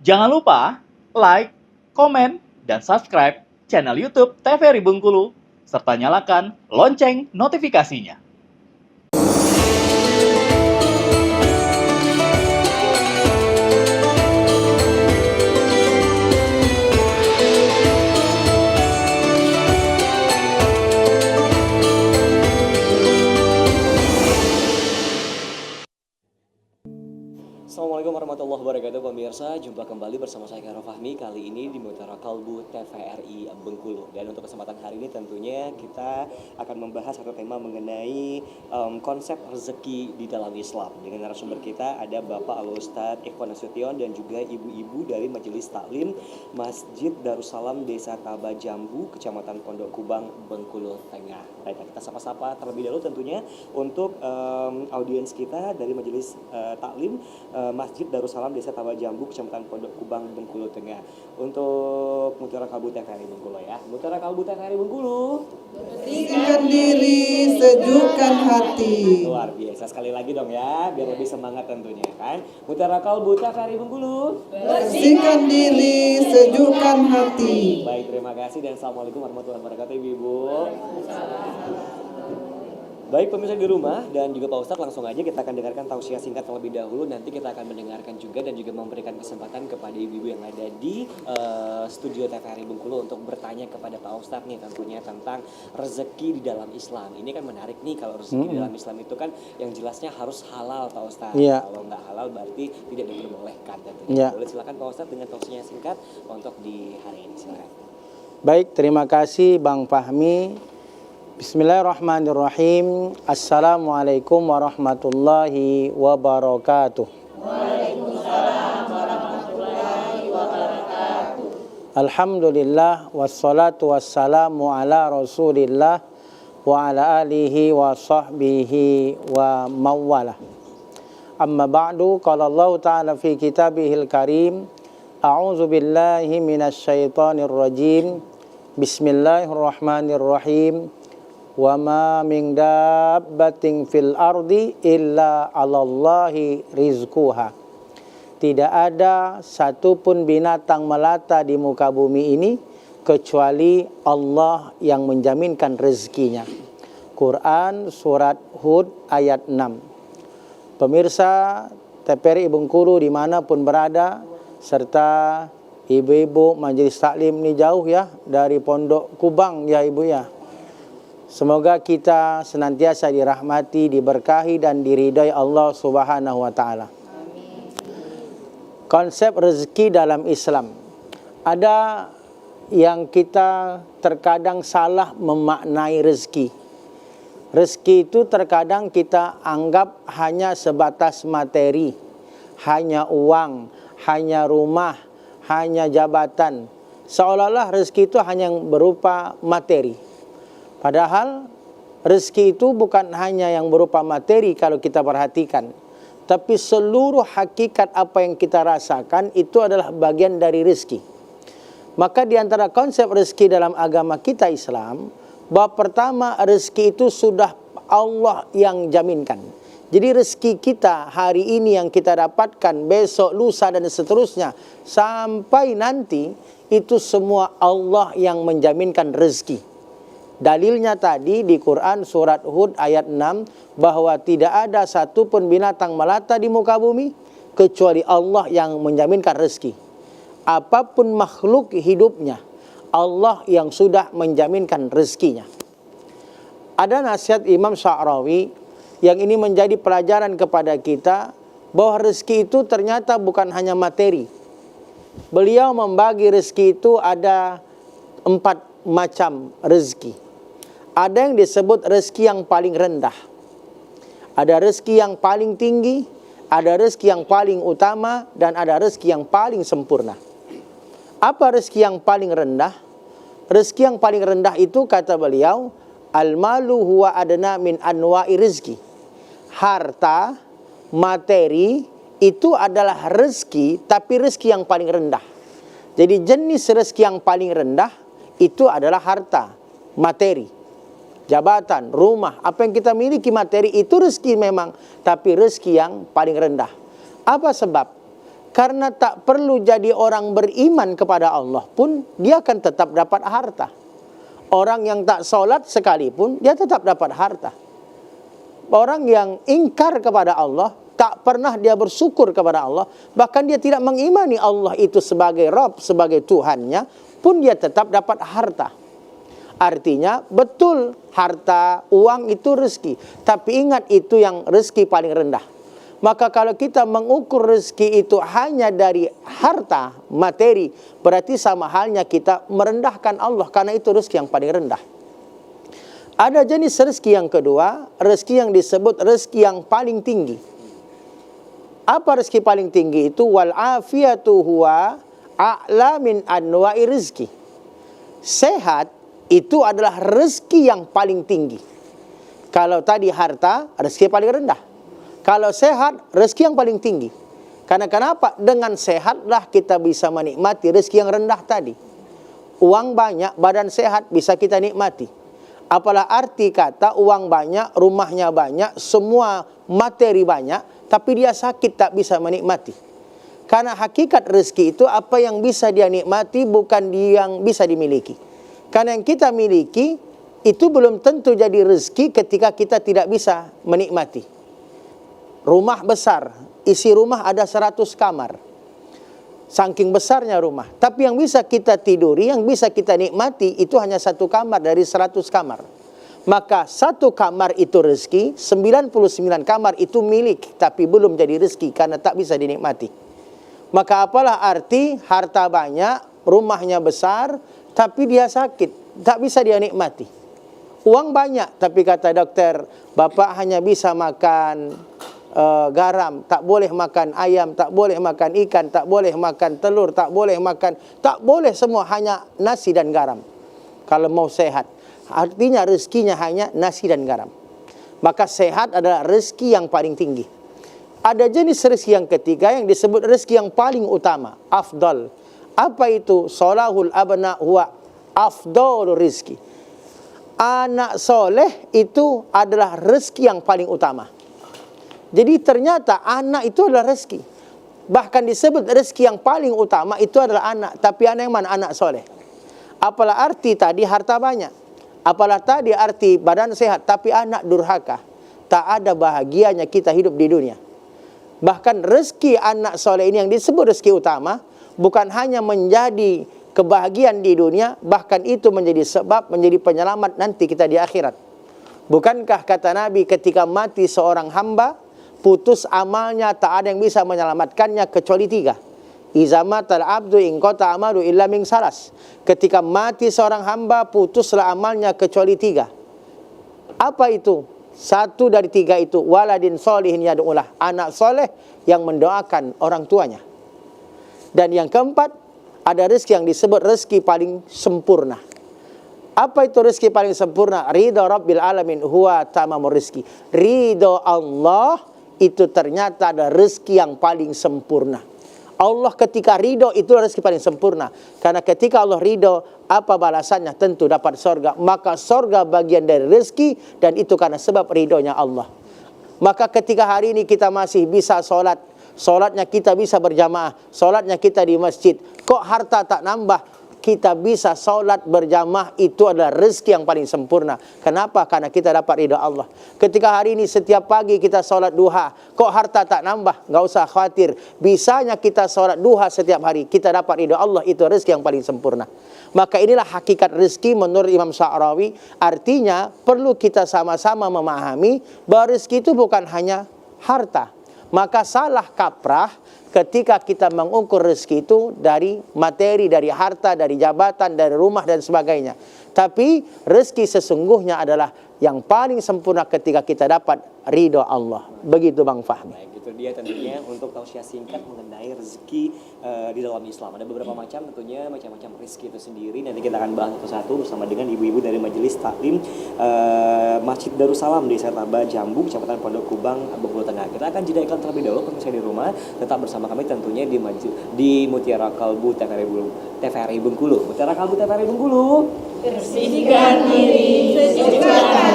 Jangan lupa like, komen, dan subscribe channel YouTube TVRI Bengkulu, serta nyalakan lonceng notifikasinya. Assalamualaikum warahmatullahi wabarakatuh pemirsa, jumpa kembali bersama saya Khairul Fahmi. Kali ini di Mutiara Kalbu TVRI Bengkulu. Dan untuk kesempatan hari ini tentunya kita akan membahas satu tema mengenai konsep rezeki di dalam Islam. Dengan narasumber kita ada Bapak Al-Ustadz Ikhwan Nasution dan juga ibu-ibu dari Majelis Taklim Masjid Darussalam Desa Taba Jambu, Kecamatan Pondok Kubang, Bengkulu Tengah. Baiklah, kita sapa-sapa terlebih dahulu tentunya untuk audiens kita dari Majelis Taklim Masjid Darussalam Desa Taba Jambu, Kecamatan Pondok Kubang, Bengkulu Tengah. Untuk Mutiara Kalbu TVRI Bengkulu ya. Mutiara Kalbu TVRI Bengkulu. Bersihkan diri, sejukkan hati. Luar biasa, sekali lagi dong ya, biar lebih semangat tentunya kan. Mutiara Kalbu TVRI Bengkulu. Bersihkan diri, sejukkan hati. Baik, terima kasih dan assalamualaikum warahmatullahi wabarakatuh ibu-ibu. Baik pemirsa di rumah dan juga Pak Ustadz, langsung aja kita akan dengarkan tausiah singkat terlebih dahulu. Nanti kita akan mendengarkan juga dan juga memberikan kesempatan kepada ibu-ibu yang ada di studio TVRI Bengkulu untuk bertanya kepada Pak Ustadz nih tentunya tentang rezeki di dalam Islam. Ini kan menarik nih, kalau rezeki di dalam Islam itu kan yang jelasnya harus halal Pak Ustadz. Kalau nggak halal berarti tidak diperbolehkan tentunya. Boleh silakan Pak Ustadz dengan tausiahnya singkat untuk di hari ini, silakan. Baik, terima kasih Bang Fahmi. Bismillahirrahmanirrahim. Assalamualaikum warahmatullahi wabarakatuh. Waalaikumsalam warahmatullahi wabarakatuh. Alhamdulillah wassalatu wassalamu ala Rasulillah wa ala alihi wa sahbihi wa mawwalah. Amma ba'du, qala Allah ta'ala fi kitabihil karim, a'udzu billahi minasyaitonir rajim. Bismillahirrahmanirrahim. Wa ma min dabbatin fil ardi illa 'alallahi rizquha. Tidak ada satupun binatang melata di muka bumi ini kecuali Allah yang menjaminkan rezekinya. Quran surat Hud ayat 6. Pemirsa TVRI Bengkulu dimanapun berada, serta ibu-ibu Majelis Taklim ini jauh ya dari Pondok Kubang ya ibu ya. Semoga kita senantiasa dirahmati, diberkahi dan diridai Allah Subhanahu wa taala. Konsep rezeki dalam Islam. Ada yang kita terkadang salah memaknai rezeki. Rezeki itu terkadang kita anggap hanya sebatas materi, hanya uang, hanya rumah, hanya jabatan. Seolah-olah rezeki itu hanya berupa materi. Padahal rezeki itu bukan hanya yang berupa materi kalau kita perhatikan, tapi seluruh hakikat apa yang kita rasakan itu adalah bagian dari rezeki. Maka di antara konsep rezeki dalam agama kita Islam, bahwa pertama rezeki itu sudah Allah yang jaminkan. Jadi rezeki kita hari ini yang kita dapatkan, besok, lusa dan seterusnya sampai nanti, itu semua Allah yang menjaminkan rezeki. Dalilnya tadi di Quran surat Hud ayat 6 bahwa tidak ada satupun binatang melata di muka bumi kecuali Allah yang menjaminkan rezeki. Apapun makhluk hidupnya, Allah yang sudah menjaminkan rezekinya. Ada nasihat Imam Sya'rawi yang ini menjadi pelajaran kepada kita bahwa rezeki itu ternyata bukan hanya materi. Beliau membagi rezeki itu ada 4 macam rezeki. Ada yang disebut rezeki yang paling rendah, ada rezeki yang paling tinggi, ada rezeki yang paling utama, dan ada rezeki yang paling sempurna. Apa rezeki yang paling rendah? Rezeki yang paling rendah itu kata beliau, al-malu huwa adna min anwa'i rizki. Harta, materi itu adalah rezeki, tapi rezeki yang paling rendah. Jadi jenis rezeki yang paling rendah itu adalah harta, materi. jabatan, rumah, apa yang kita miliki materi itu rezeki memang, tapi rezeki yang paling rendah. Apa sebab? Karena tak perlu jadi orang beriman kepada Allah pun dia akan tetap dapat harta. Orang yang tak solat sekalipun dia tetap dapat harta. Orang yang ingkar kepada Allah, tak pernah dia bersyukur kepada Allah, bahkan dia tidak mengimani Allah itu sebagai Rabb, sebagai Tuhannya, pun dia tetap dapat harta. Artinya betul harta, uang itu rezeki, tapi ingat itu yang rezeki paling rendah. Maka kalau kita mengukur rezeki itu hanya dari harta, materi, berarti sama halnya kita merendahkan Allah, karena itu rezeki yang paling rendah. Ada jenis rezeki yang kedua, rezeki yang disebut rezeki yang paling tinggi. Apa rezeki paling tinggi itu? Wal afiyatu huwa a'la min anwa'i rezeki. Sehat itu adalah rezeki yang paling tinggi. Kalau tadi harta, rezeki paling rendah. Kalau sehat, rezeki yang paling tinggi. Karena kenapa? Dengan sehatlah kita bisa menikmati rezeki yang rendah tadi. Uang banyak, badan sehat, bisa kita nikmati. Apalah arti kata uang banyak, rumahnya banyak, semua materi banyak, tapi dia sakit tak bisa menikmati. Karena hakikat rezeki itu apa yang bisa dia nikmati, bukan dia yang bisa dimiliki. Karena yang kita miliki itu belum tentu jadi rezeki ketika kita tidak bisa menikmati. Rumah besar, isi rumah ada 100 kamar. Saking besarnya rumah. Tapi yang bisa kita tiduri, yang bisa kita nikmati, itu hanya 1 kamar dari 100 kamar. Maka 1 kamar itu rezeki, 99 kamar itu milik, tapi belum jadi rezeki karena tak bisa dinikmati. Maka apalah arti harta banyak, rumahnya besar, tapi dia sakit, tak bisa dia nikmati. Uang banyak, tapi kata dokter, bapak hanya bisa makan garam, tak boleh makan ayam, tak boleh makan ikan, tak boleh makan telur, tak boleh makan, tak boleh semua, hanya nasi dan garam. Kalau mau sehat, artinya rezekinya hanya nasi dan garam. Maka sehat adalah rezeki yang paling tinggi. Ada jenis rezeki yang ketiga yang disebut rezeki yang paling utama, afdal. Apa itu? Solahul abna huwa afdalur rizki. Anak soleh itu adalah rezeki yang paling utama. Jadi ternyata anak itu adalah rezeki. Bahkan disebut rezeki yang paling utama itu adalah anak. Tapi anak yang mana? Anak soleh. Apalah arti tadi harta banyak. Apalah tadi arti badan sehat. Tapi anak durhaka. Tak ada bahagianya kita hidup di dunia. Bahkan rezeki anak soleh ini yang disebut rezeki utama. Bukan hanya menjadi kebahagiaan di dunia. Bahkan itu menjadi sebab, menjadi penyelamat nanti kita di akhirat. Bukankah kata Nabi ketika mati seorang hamba, putus amalnya, tak ada yang bisa menyelamatkannya kecuali 3. Iza matal abdu in qata amalu illa min salas. Ketika mati seorang hamba, putuslah amalnya kecuali 3. Apa itu? 1 dari 3 itu, waladin solihin yad'ulah, anak soleh yang mendoakan orang tuanya. Dan yang keempat, ada rezeki yang disebut rezeki paling sempurna. Apa itu rezeki paling sempurna? Ridho Rabbil Alamin huwa tamamur rizki. Ridho Allah itu ternyata ada rezeki yang paling sempurna. Allah ketika ridho itu rezeki paling sempurna. Karena ketika Allah ridho, apa balasannya? Tentu dapat sorga. Maka sorga bagian dari rezeki, dan itu karena sebab ridhonya Allah. Maka ketika hari ini kita masih bisa sholat, sholatnya kita bisa berjamaah, sholatnya kita di masjid, kok harta tak nambah? Kita bisa sholat berjamaah, itu adalah rezeki yang paling sempurna. Kenapa? Karena kita dapat ridha Allah. Ketika hari ini setiap pagi kita sholat duha, kok harta tak nambah? Gak usah khawatir. Bisanya kita sholat duha setiap hari, kita dapat ridha Allah, itu rezeki yang paling sempurna. Maka inilah hakikat rezeki menurut Imam Sya'rawi. Artinya perlu kita sama-sama memahami bahwa rezeki itu bukan hanya harta. Maka salah kaprah ketika kita mengukur rezeki itu dari materi, dari harta, dari jabatan, dari rumah dan sebagainya. Tapi rezeki sesungguhnya adalah yang paling sempurna ketika kita dapat ridho Allah. Begitu Bang Fahmi. Baik, itu dia tentunya untuk tausiah singkat mengenai rezeki di dalam Islam. Ada beberapa macam tentunya, macam-macam rezeki itu sendiri. Nanti kita akan bahas satu-satu bersama dengan ibu-ibu dari Majelis Taklim Masjid Darussalam Desa Taba Jambu, Kecamatan Pondok Kubang, Bengkulu Tengah. Kita akan jeda iklan terlebih dahulu. Pemirsa di rumah tetap bersama kami tentunya di Mutiara Kalbu TVRI Bengkulu. Mutiara Kalbu TVRI Bengkulu. Bersihkan diri, sejukkan